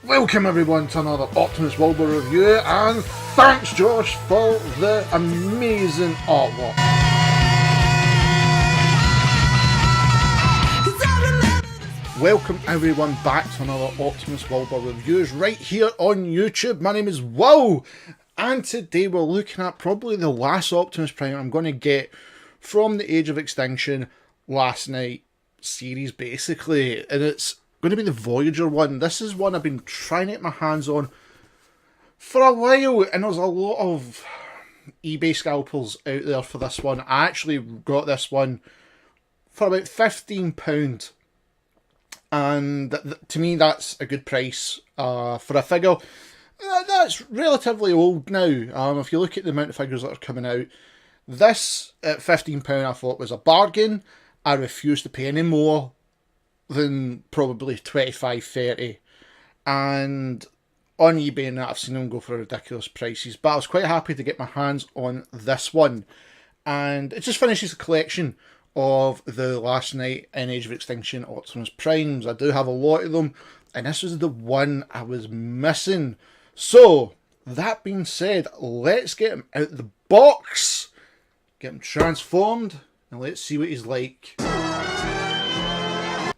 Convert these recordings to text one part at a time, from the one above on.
Welcome everyone to another Optimus Wilbur review, and thanks Josh for the amazing artwork. Welcome everyone back to another Optimus Wilbur reviews right here on YouTube. My name is Will, and today we're looking at probably the last Optimus Prime I'm going to get from the Age of Extinction Last Night series basically, and it's going to be the Voyager one. This is one I've been trying to get my hands on for a while, and there's a lot of eBay scalpers out there for this one. I actually got this one for about £15, and to me that's a good price for a figure that's relatively old now. If you look at the amount of figures that are coming out, this at £15 I thought was a bargain. I refuse to pay any more than probably 25-30, and on eBay and that I've seen them go for ridiculous prices, but I was quite happy to get my hands on this one, and it just finishes the collection of the Last Night in Age of Extinction Optimus Primes. I do have a lot of them, and this was the one I was missing. So that being said, let's get him out of the box, get him transformed, and let's see what he's like.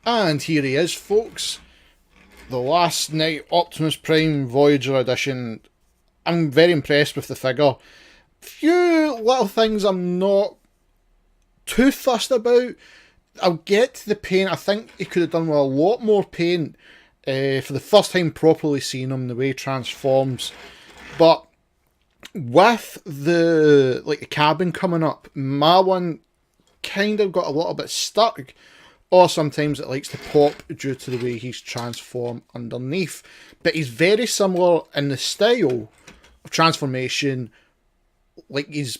And here he is, folks. The Last Night Optimus Prime Voyager edition. I'm very impressed with the figure. Few little things I'm not too fussed about. I'll get to the paint. I think he could have done with a lot more paint for the first time properly seeing him, the way he transforms. But with the cabin coming up, my one kind of got a little bit stuck, or sometimes it likes to pop due to the way he's transformed underneath. But he's very similar in the style of transformation like his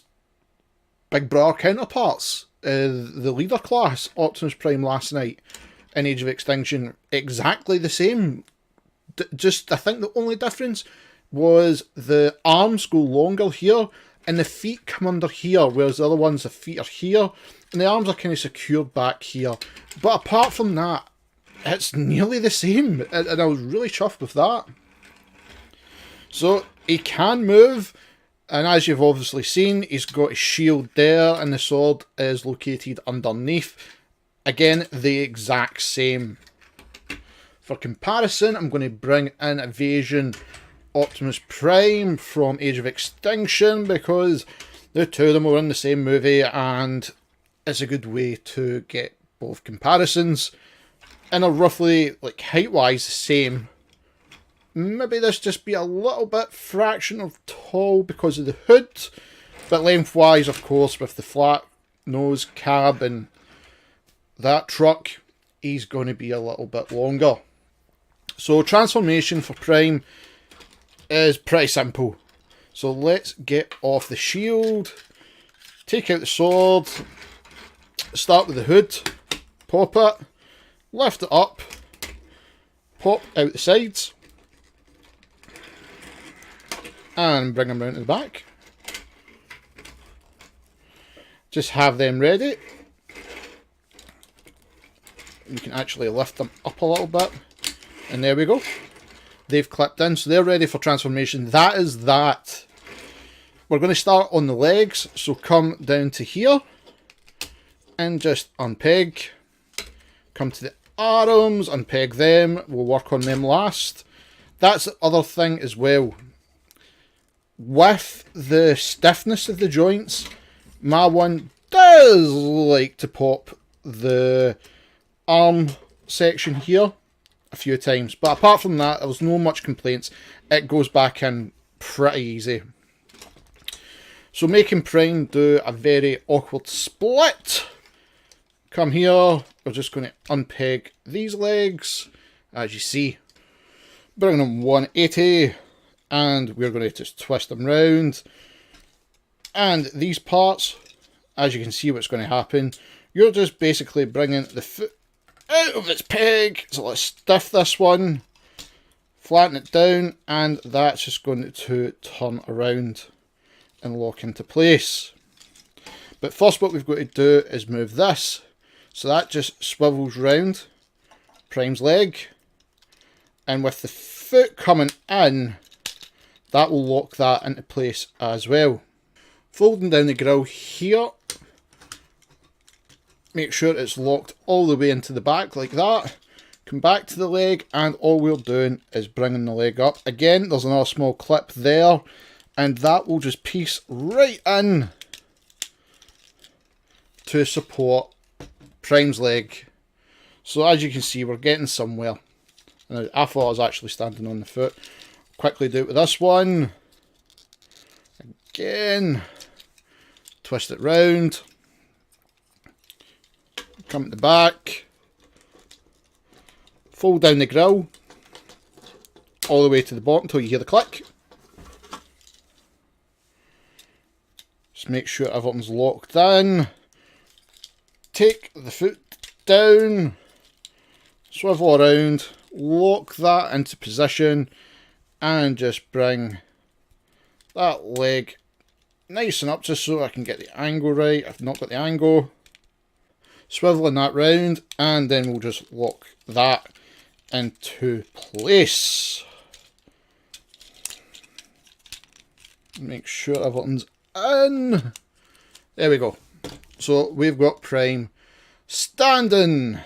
big brother counterparts, the leader class Optimus Prime Last Night in Age of Extinction. Exactly the same. Just, I think the only difference was the arms go longer here and the feet come under here, whereas the other ones, the feet are here and the arms are kind of secured back here. But apart from that, it's nearly the same, and I was really chuffed with that. So he can move, and as you've obviously seen, he's got his shield there and the sword is located underneath. Again, the exact same. For comparison, I'm going to bring in Evasion Optimus Prime from Age of Extinction, because the two of them were in the same movie and it's a good way to get both comparisons, and are roughly height-wise the same. Maybe this just be a little bit fraction of tall because of the hood, but lengthwise, of course, with the flat nose cab and that truck, he's going to be a little bit longer. So transformation for Prime is pretty simple. So let's get off the shield, take out the sword, start with the hood, pop it, lift it up, pop out the sides, and bring them round to the back. Just have them ready. You can actually lift them up a little bit, and there we go. They've clipped in, so they're ready for transformation. That is that. We're going to start on the legs, so come down to here and just unpeg. Come to the arms, unpeg them. We'll work on them last. That's the other thing as well. With the stiffness of the joints, my one does like to pop the arm section here a few times. But apart from that, there was no much complaints. It goes back in pretty easy. So making Prime do a very awkward split. Come here, we're just going to unpeg these legs, as you see, bring them 180, and we're going to just twist them round. And these parts, as you can see what's going to happen, you're just basically bringing the foot out of its peg. So let's stiff this one, flatten it down, and that's just going to turn around and lock into place. But first what we've got to do is move this. So that just swivels round Prime's leg, and with the foot coming in, that will lock that into place as well. Folding down the grill here, make sure it's locked all the way into the back like that. Come back to the leg, and all we're doing is bringing the leg up. Again, there's another small clip there, and that will just piece right in to support Prime's leg. So as you can see, we're getting somewhere. Now, I thought I was actually standing on the foot. Quickly do it with this one. Again, twist it round. Come at the back. Fold down the grill all the way to the bottom until you hear the click. Just make sure everything's locked in. Take the foot down, swivel around, lock that into position, and just bring that leg nice and up just so I can get the angle right. I've not got the angle. Swiveling that round, and then we'll just lock that into place. Make sure everything's in. There we go. So we've got Prime standing.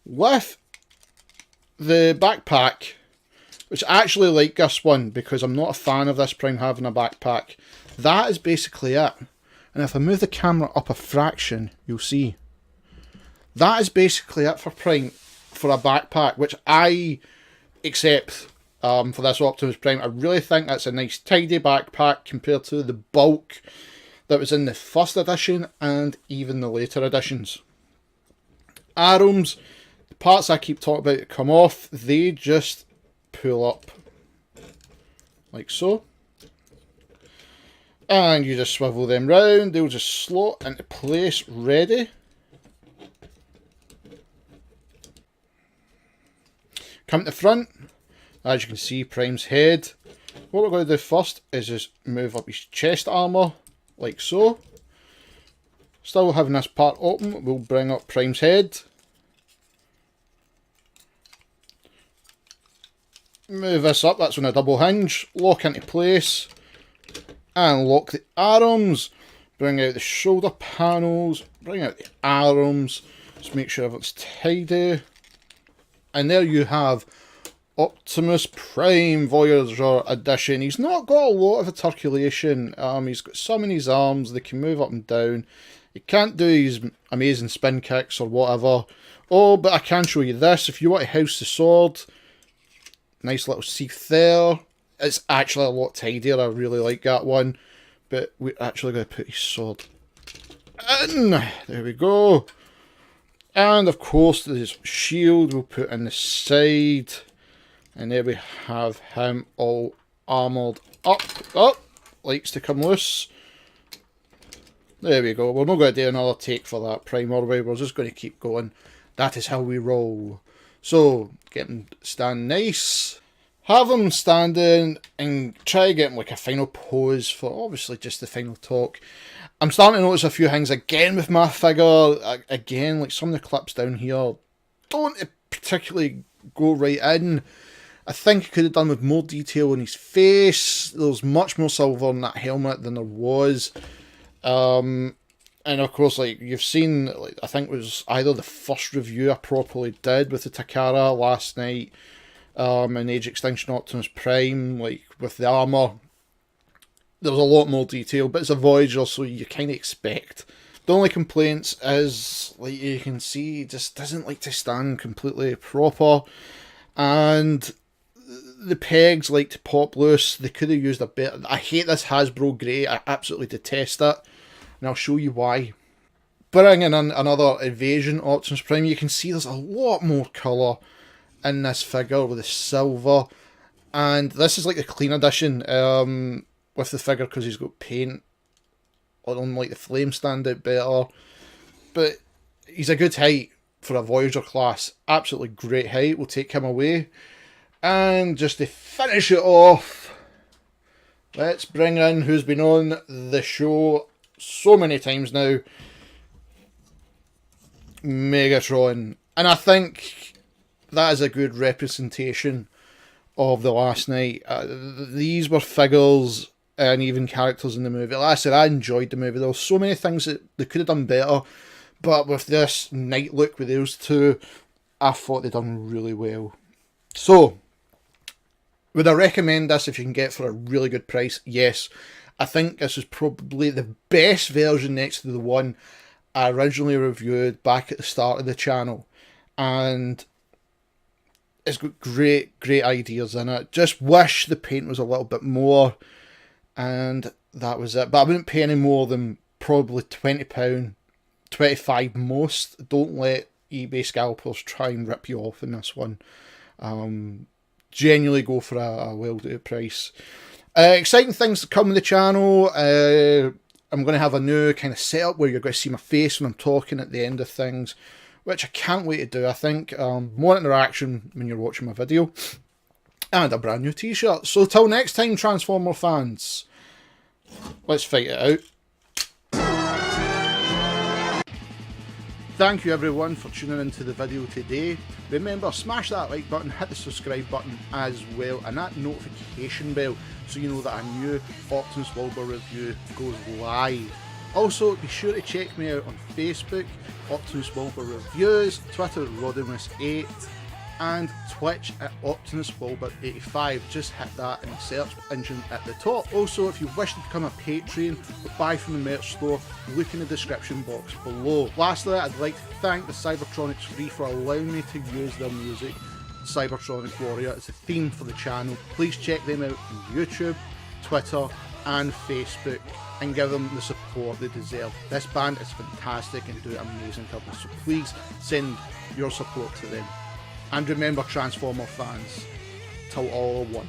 With the backpack, which I actually like this one because I'm not a fan of this Prime having a backpack. That is basically it. And if I move the camera up a fraction, you'll see. That is basically it for Prime, for a backpack, which I accept for this Optimus Prime. I really think that's a nice tidy backpack compared to the bulk that was in the first edition and even the later editions. Arms, the parts I keep talking about that come off, they just pull up like so. And you just swivel them round, they'll just slot into place ready. Come to the front, as you can see Prime's head. What we're going to do first is just move up his chest armour, like so. Still having this part open, we'll bring up Prime's head. Move this up, that's on a double hinge, lock into place, and lock the arms. Bring out the shoulder panels, bring out the arms, just make sure everything's tidy. And there you have Optimus Prime Voyager Edition. He's not got a lot of articulation. He's got some in his arms, they can move up and down. He can't do his amazing spin kicks or whatever. Oh, but I can show you this. If you want to house the sword, nice little sheath there. It's actually a lot tidier. I really like that one. But we're actually going to put his sword in. There we go. And of course, this shield we'll put in the side. And there we have him all armoured up. Oh, likes to come loose. There we go. We're not going to do another take for that Prime, are we? We're just going to keep going. That is how we roll. So, get him stand nice. Have him standing and try to get him like a final pose for obviously just the final talk. I'm starting to notice a few things again with my figure. Again, like some of the clips down here don't particularly go right in. I think he could have done with more detail in his face. There's much more silver in that helmet than there was. And of course, like you've seen, like I think it was either the first review I properly did with the Takara last night, in Age Extinction Optimus Prime, like with the armour. There's a lot more detail, but it's a Voyager, so you kind of expect. The only complaints is, like you can see, he just doesn't like to stand completely proper, and the pegs like to pop loose. They could have used a bit. I hate this Hasbro grey. I absolutely detest it, and I'll show you why. Bringing in another Invasion Optimus Prime, you can see there's a lot more colour in this figure with the silver, and this is like the clean edition with the figure because he's got paint on like the flame stand out better, but he's a good height for a Voyager class. Absolutely great height. We'll take him away, and just to finish it off, let's bring in who's been on the show so many times now, Megatron. And I think that is a good representation of the last night. These were figures and even characters in the movie. Like I said, I enjoyed the movie. There were so many things that they could have done better, but with this night look with those two, I thought they done really well. So, would I recommend this if you can get it for a really good price? Yes. I think this is probably the best version next to the one I originally reviewed back at the start of the channel. And it's got great ideas in it. Just wish the paint was a little bit more. And that was it. But I wouldn't pay any more than probably £20, $25 most. Don't let eBay scalpers try and rip you off in this one. Genuinely go for a well-do price. Exciting things to come with the channel. I'm going to have a new kind of setup where you're going to see my face when I'm talking at the end of things, which I can't wait to do. I think more interaction when you're watching my video, and a brand new t-shirt. So till next time, Transformer fans, let's fight it out. Thank you everyone for tuning into the video today. Remember, smash that like button, hit the subscribe button as well, and that notification bell so you know that a new Optimus Wilbur review goes live. Also, be sure to check me out on Facebook, Optimus Wilbur Reviews, Twitter, Rodimus8, and Twitch at Optimus Wilbur 85. Just hit that in the search engine at the top. Also, if you wish to become a Patreon or buy from the merch store, look in the description box below. Lastly, I'd like to thank the Cybertronic Spree for allowing me to use their music. Cybertronic Warrior is the theme for the channel. Please check them out on YouTube, Twitter and Facebook and give them the support they deserve. This band is fantastic and do amazing covers, so please send your support to them. And remember, Transformer fans, till all are one.